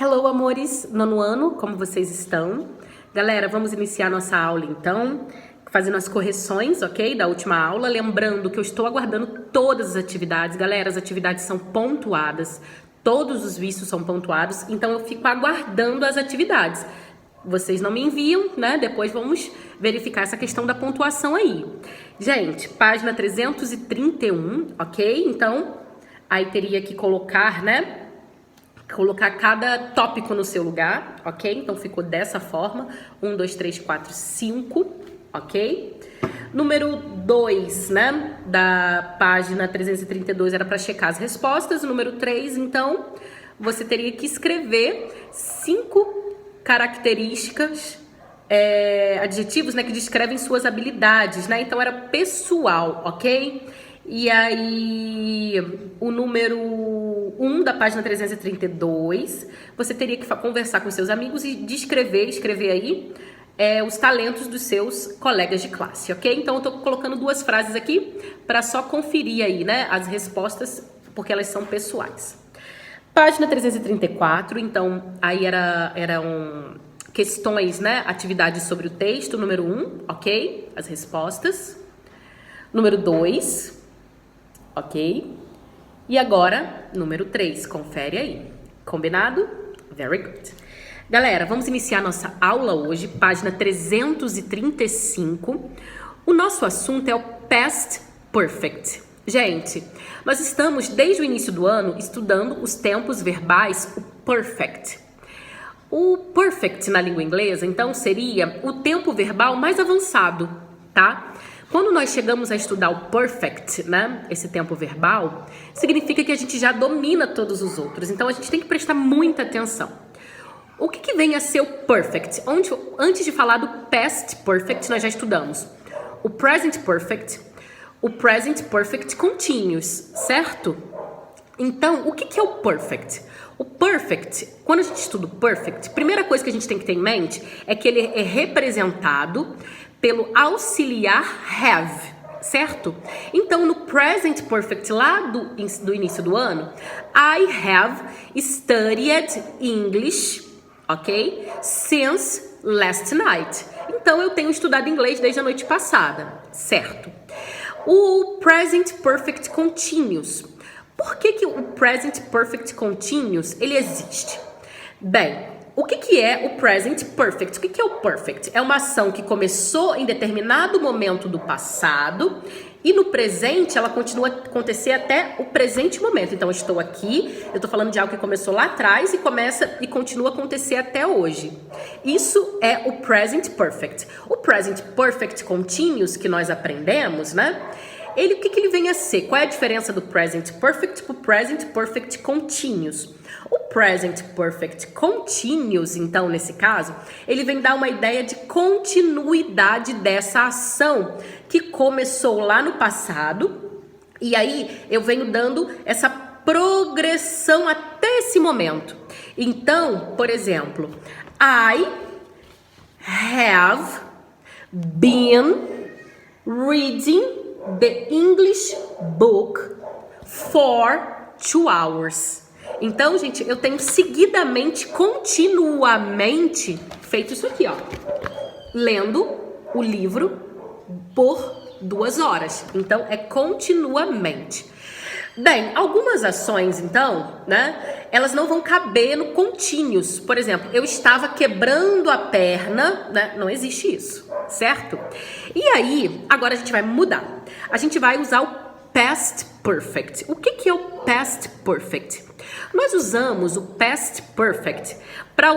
Hello, amores, nono ano, como vocês estão? Galera, vamos iniciar nossa aula então, fazendo as correções, ok? Da última aula, lembrando que eu estou aguardando todas as atividades. Galera, as atividades são pontuadas, todos os vistos são pontuados, então eu fico aguardando as atividades. Vocês não me enviam, né? Depois vamos verificar essa questão da pontuação aí. Gente, página 331, ok? Então, aí teria que colocar, né? Colocar cada tópico no seu lugar, ok? Então ficou dessa forma: 1, 2, 3, 4, 5, ok? Número 2, né, da página 332 era para checar as respostas. O número 3, então, você teria que escrever 5 características, adjetivos, né, que descrevem suas habilidades, né? Então era pessoal, ok? E aí, o número 1 da página 332, você teria que conversar com seus amigos e escrever aí os talentos dos seus colegas de classe, ok? Então, eu tô colocando 2 frases aqui para só conferir aí, né, as respostas, porque elas são pessoais. Página 334, então, aí eram questões, né, atividades sobre o texto, número 1, ok? As respostas. Número 2... ok? E agora, número 3, confere aí. Combinado? Very good. Galera, vamos iniciar nossa aula hoje, página 335. O nosso assunto é o Past Perfect. Gente, nós estamos, desde o início do ano, estudando os tempos verbais, o perfect. O perfect na língua inglesa, então, seria o tempo verbal mais avançado, tá? Quando nós chegamos a estudar o perfect, né, esse tempo verbal, significa que a gente já domina todos os outros. Então, a gente tem que prestar muita atenção. O que vem a ser o perfect? Antes de falar do past perfect, nós já estudamos o present perfect continuous, certo? Então, o que é o perfect? O perfect, quando a gente estuda o perfect, a primeira coisa que a gente tem que ter em mente é que ele é representado pelo auxiliar have, certo? Então, no present perfect, lá do início do ano, I have studied English, ok? Since last night. Então, eu tenho estudado inglês desde a noite passada, certo? O present perfect continuous. Por que o present perfect continuous, ele existe? Bem, o que é o present perfect? O que é o perfect? É uma ação que começou em determinado momento do passado e no presente ela continua a acontecer até o presente momento. Então, eu estou aqui, eu estou falando de algo que começou lá atrás e começa e continua a acontecer até hoje. Isso é o present perfect. O present perfect continuous que nós aprendemos, né? O que ele vem a ser? Qual é a diferença do present perfect para o present perfect continuous? O present perfect continuous, então, nesse caso, ele vem dar uma ideia de continuidade dessa ação que começou lá no passado, e aí eu venho dando essa progressão até esse momento. Então, por exemplo, I have been reading the English book for 2 hours. Então, gente, eu tenho seguidamente, continuamente, feito isso aqui, ó. Lendo o livro por 2 horas. Então, é continuamente. Bem, algumas ações, então, né, elas não vão caber no continuous. Por exemplo, eu estava quebrando a perna, né, não existe isso, certo? E aí, agora a gente vai mudar. A gente vai usar o past perfect. O que é o past perfect? Nós usamos o past perfect para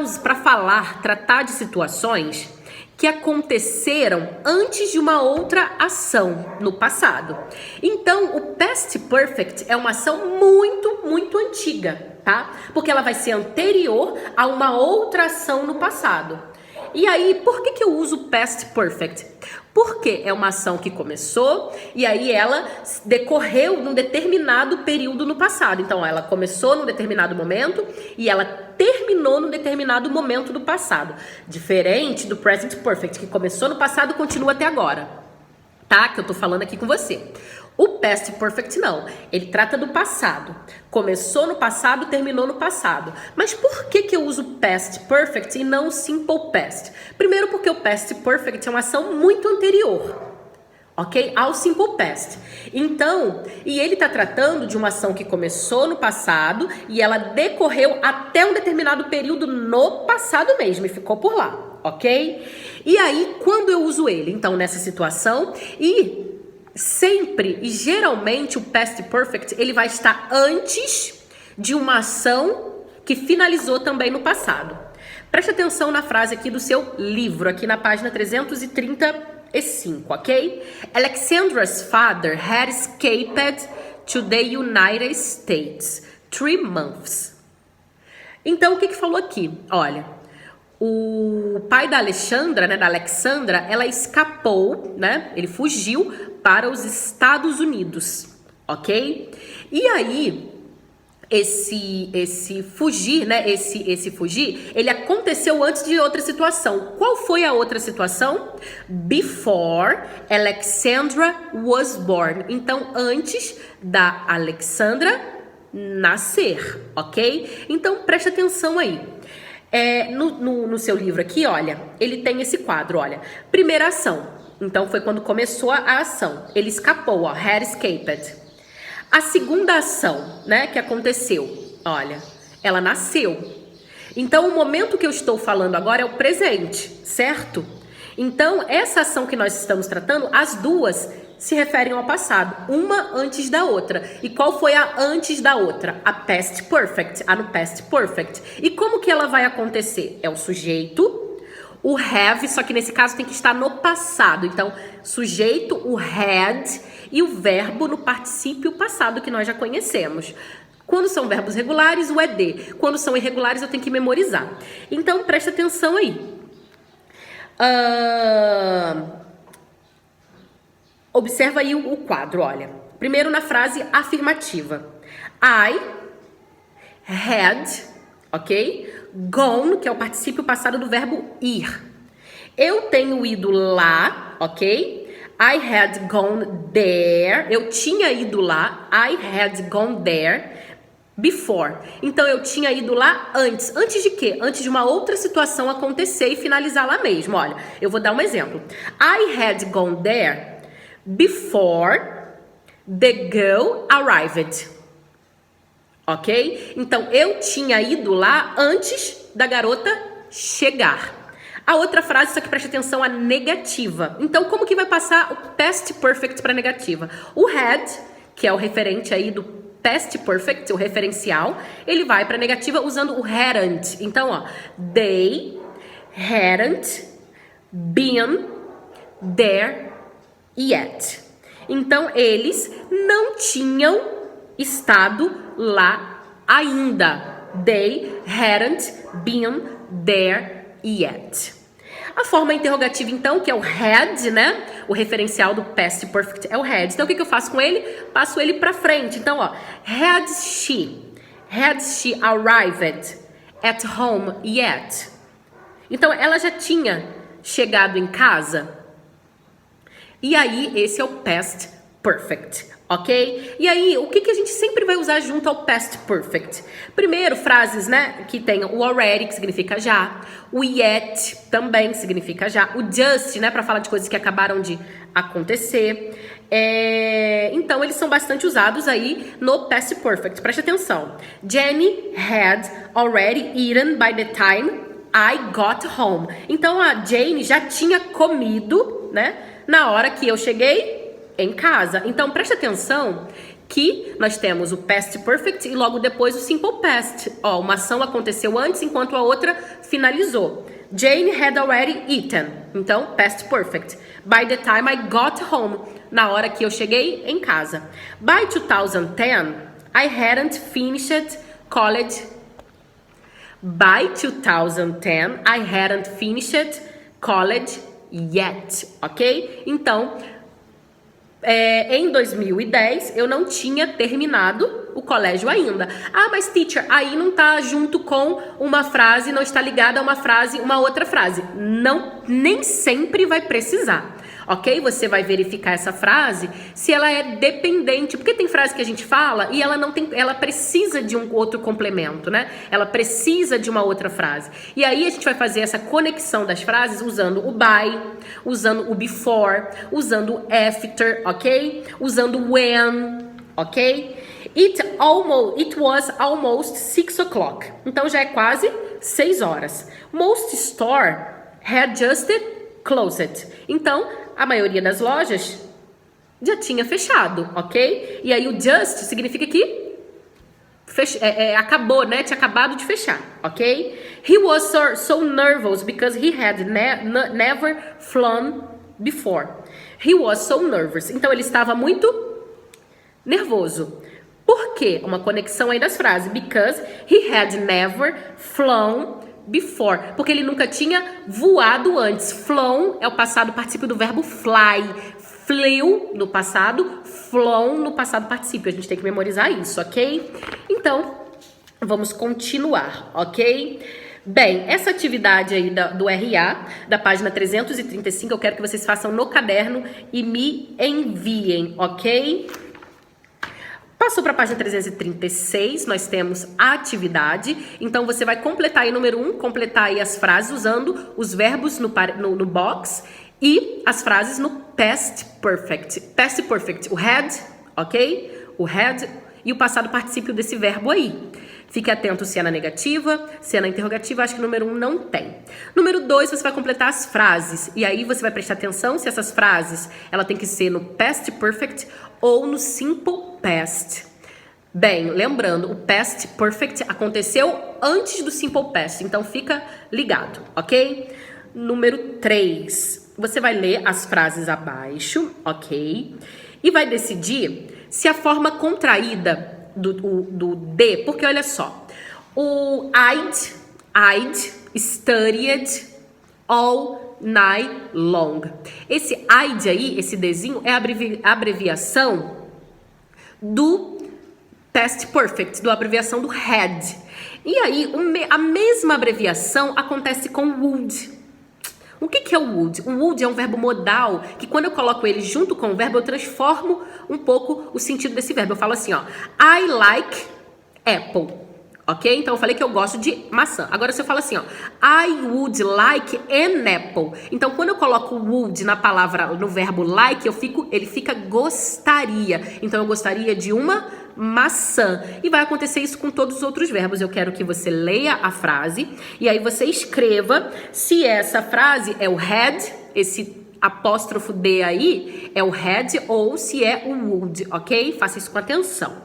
tratar de situações que aconteceram antes de uma outra ação no passado. Então, o past perfect é uma ação muito, muito antiga, tá? Porque ela vai ser anterior a uma outra ação no passado. E aí, por que eu uso past perfect? Porque é uma ação que começou e aí ela decorreu num determinado período no passado. Então, ela começou num determinado momento e ela terminou num determinado momento do passado. Diferente do present perfect, que começou no passado e continua até agora. Tá? Que eu tô falando aqui com você. O past perfect não, ele trata do passado. Começou no passado, terminou no passado. Mas por que eu uso past perfect e não simple past? Primeiro porque o past perfect é uma ação muito anterior, ok? Ao simple past. Então, e ele está tratando de uma ação que começou no passado e ela decorreu até um determinado período no passado mesmo e ficou por lá, ok? E aí, quando eu uso ele? Então, nessa situação, e sempre e geralmente o past perfect ele vai estar antes de uma ação que finalizou também no passado. Preste atenção na frase aqui do seu livro, aqui na página 335, ok? Alexandra's father had escaped to the United States 3 months. Então, o que falou aqui? Olha, o pai da Alexandra, né, da Alexandra, ela escapou, né? Ele fugiu para os Estados Unidos, ok? E aí, esse fugir, né? Esse fugir, ele aconteceu antes de outra situação. Qual foi a outra situação? Before Alexandra was born. Então, antes da Alexandra nascer, ok? Então, preste atenção aí. No seu livro aqui, olha, ele tem esse quadro, olha. Primeira ação. Então, foi quando começou a ação. Ele escapou, ó, had escaped. A segunda ação, né, que aconteceu, olha, ela nasceu. Então, o momento que eu estou falando agora é o presente, certo? Então, essa ação que nós estamos tratando, as duas se referem ao passado, uma antes da outra. E qual foi a antes da outra? A past perfect, a no past perfect. E como que ela vai acontecer? É o sujeito, o have, só que nesse caso tem que estar no passado. Então, sujeito, o had e o verbo no particípio passado que nós já conhecemos. Quando são verbos regulares, o ed. Quando são irregulares, eu tenho que memorizar. Então, presta atenção aí. Observa aí o quadro, olha. Primeiro na frase afirmativa. I had, ok? Gone, que é o particípio passado do verbo ir. Eu tenho ido lá, ok? I had gone there. Eu tinha ido lá. I had gone there before. Então, eu tinha ido lá antes. Antes de quê? Antes de uma outra situação acontecer e finalizar lá mesmo. Olha, eu vou dar um exemplo. I had gone there before the girl arrived. Ok? Então, eu tinha ido lá antes da garota chegar. A outra frase, só que preste atenção, a negativa. Então, como que vai passar o past perfect para negativa? O had, que é o referente aí do past perfect, o referencial, ele vai para negativa usando o hadn't. Então, ó, they hadn't been there yet. Então, eles não tinham estado lá ainda. They hadn't been there yet. A forma interrogativa, então, que é o had, né? O referencial do past perfect é o had. Então, o que eu faço com ele? Passo ele pra frente. Então, ó, had she arrived at home yet? Então, ela já tinha chegado em casa? E aí, esse é o past perfect, ok? E aí, o que a gente sempre vai usar junto ao past perfect? Primeiro, frases, né, que tem o already, que significa já, o yet, também significa já, o just, né, para falar de coisas que acabaram de acontecer. Então, eles são bastante usados aí no past perfect. Preste atenção. Jenny had already eaten by the time I got home. Então, a Jane já tinha comido, né, na hora que eu cheguei em casa. Então, preste atenção que nós temos o past perfect e logo depois o simple past. Ó, uma ação aconteceu antes enquanto a outra finalizou. Jane had already eaten. Então, past perfect. By the time I got home. Na hora que eu cheguei em casa. By 2010, I hadn't finished college. By 2010, I hadn't finished college yet, ok? Então, em 2010, eu não tinha terminado o colégio ainda. Ah, mas teacher, aí não tá junto com uma frase, não está ligada a uma frase, uma outra frase. Não, nem sempre vai precisar. ok? Você vai verificar essa frase se ela é dependente, porque tem frase que a gente fala e ela não tem, ela precisa de um outro complemento, né? Ela precisa de uma outra frase. E aí a gente vai fazer essa conexão das frases usando o by, usando o before, usando o after, ok? Usando o when, ok? It was almost 6 o'clock. Então já é quase 6 horas. Most store had just closed. Então, a maioria das lojas já tinha fechado, ok? E aí o just significa que acabou, né? Tinha acabado de fechar, ok? He was so nervous because he had never flown before. He was so nervous. Então, ele estava muito nervoso. Por quê? Uma conexão aí das frases. Because he had never flown before. Porque ele nunca tinha voado antes. Flown é o passado particípio do verbo fly. Flew no passado, flown no passado particípio. A gente tem que memorizar isso, ok? Então, vamos continuar, ok? Bem, essa atividade aí do RA, da página 335, eu quero que vocês façam no caderno e me enviem, ok? Passou para a página 336, nós temos a atividade. Então, você vai completar aí, número 1, completar aí as frases usando os verbos no box e as frases no past perfect. Past perfect, o had, ok? O had e o passado particípio desse verbo aí. Fique atento se é na negativa, se é na interrogativa, acho que número 1 não tem. Número 2, você vai completar as frases. E aí você vai prestar atenção se essas frases, ela tem que ser no past perfect ou no simple past. Bem, lembrando, o past perfect aconteceu antes do simple past, então fica ligado, ok? Número 3, você vai ler as frases abaixo, ok? E vai decidir se a forma contraída do de, porque olha só, o I'd studied all night long. Esse I'd aí, esse dezinho, é a abreviação do past perfect, da abreviação do had. E aí, a mesma abreviação acontece com would. O que é o would? O would é um verbo modal que quando eu coloco ele junto com o verbo, eu transformo um pouco o sentido desse verbo. Eu falo assim, ó, I like apple, ok? Então eu falei que eu gosto de maçã. Agora se eu falo assim, ó, I would like an apple. Então quando eu coloco would na palavra, no verbo like, ele fica gostaria. Então eu gostaria de uma maçã. E vai acontecer isso com todos os outros verbos. Eu quero que você leia a frase e aí você escreva se essa frase é o had, esse apóstrofo D aí é o had ou se é o would, ok? Faça isso com atenção.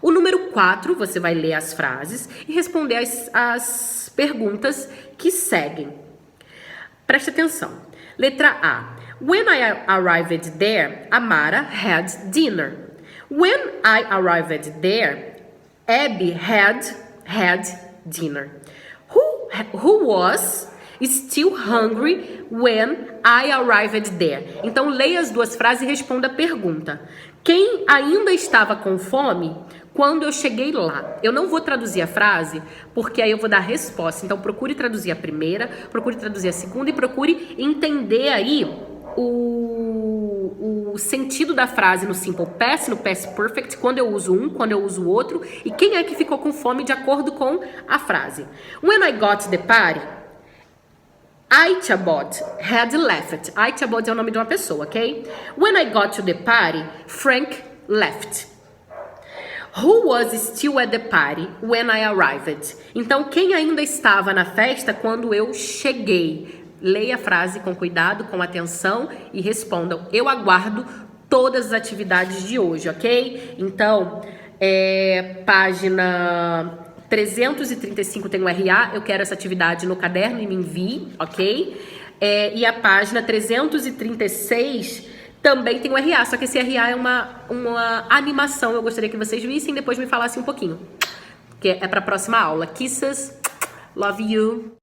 O número 4, você vai ler as frases e responder as perguntas que seguem. Preste atenção. Letra A. When I arrived there, Amara had dinner. When I arrived there, Abby had dinner. Who was still hungry when I arrived there? Então, leia as duas frases e responda a pergunta. Quem ainda estava com fome quando eu cheguei lá? Eu não vou traduzir a frase, porque aí eu vou dar a resposta. Então, procure traduzir a primeira, procure traduzir a segunda e procure entender aí o sentido da frase no simple past, no past perfect, quando eu uso um, quando eu uso o outro, e quem é que ficou com fome de acordo com a frase. When I got to the party, Ichabod had left. Ichabod é o nome de uma pessoa, ok? When I got to the party, Frank left. Who was still at the party when I arrived? Então, quem ainda estava na festa quando eu cheguei? Leia a frase com cuidado, com atenção e respondam. Eu aguardo todas as atividades de hoje, ok? Então, página 335 tem o RA. Eu quero essa atividade no caderno e me envie, ok? E a página 336 também tem o RA, só que esse RA é uma animação. Eu gostaria que vocês vissem e depois me falassem um pouquinho. Que é para a próxima aula. Kisses, love you.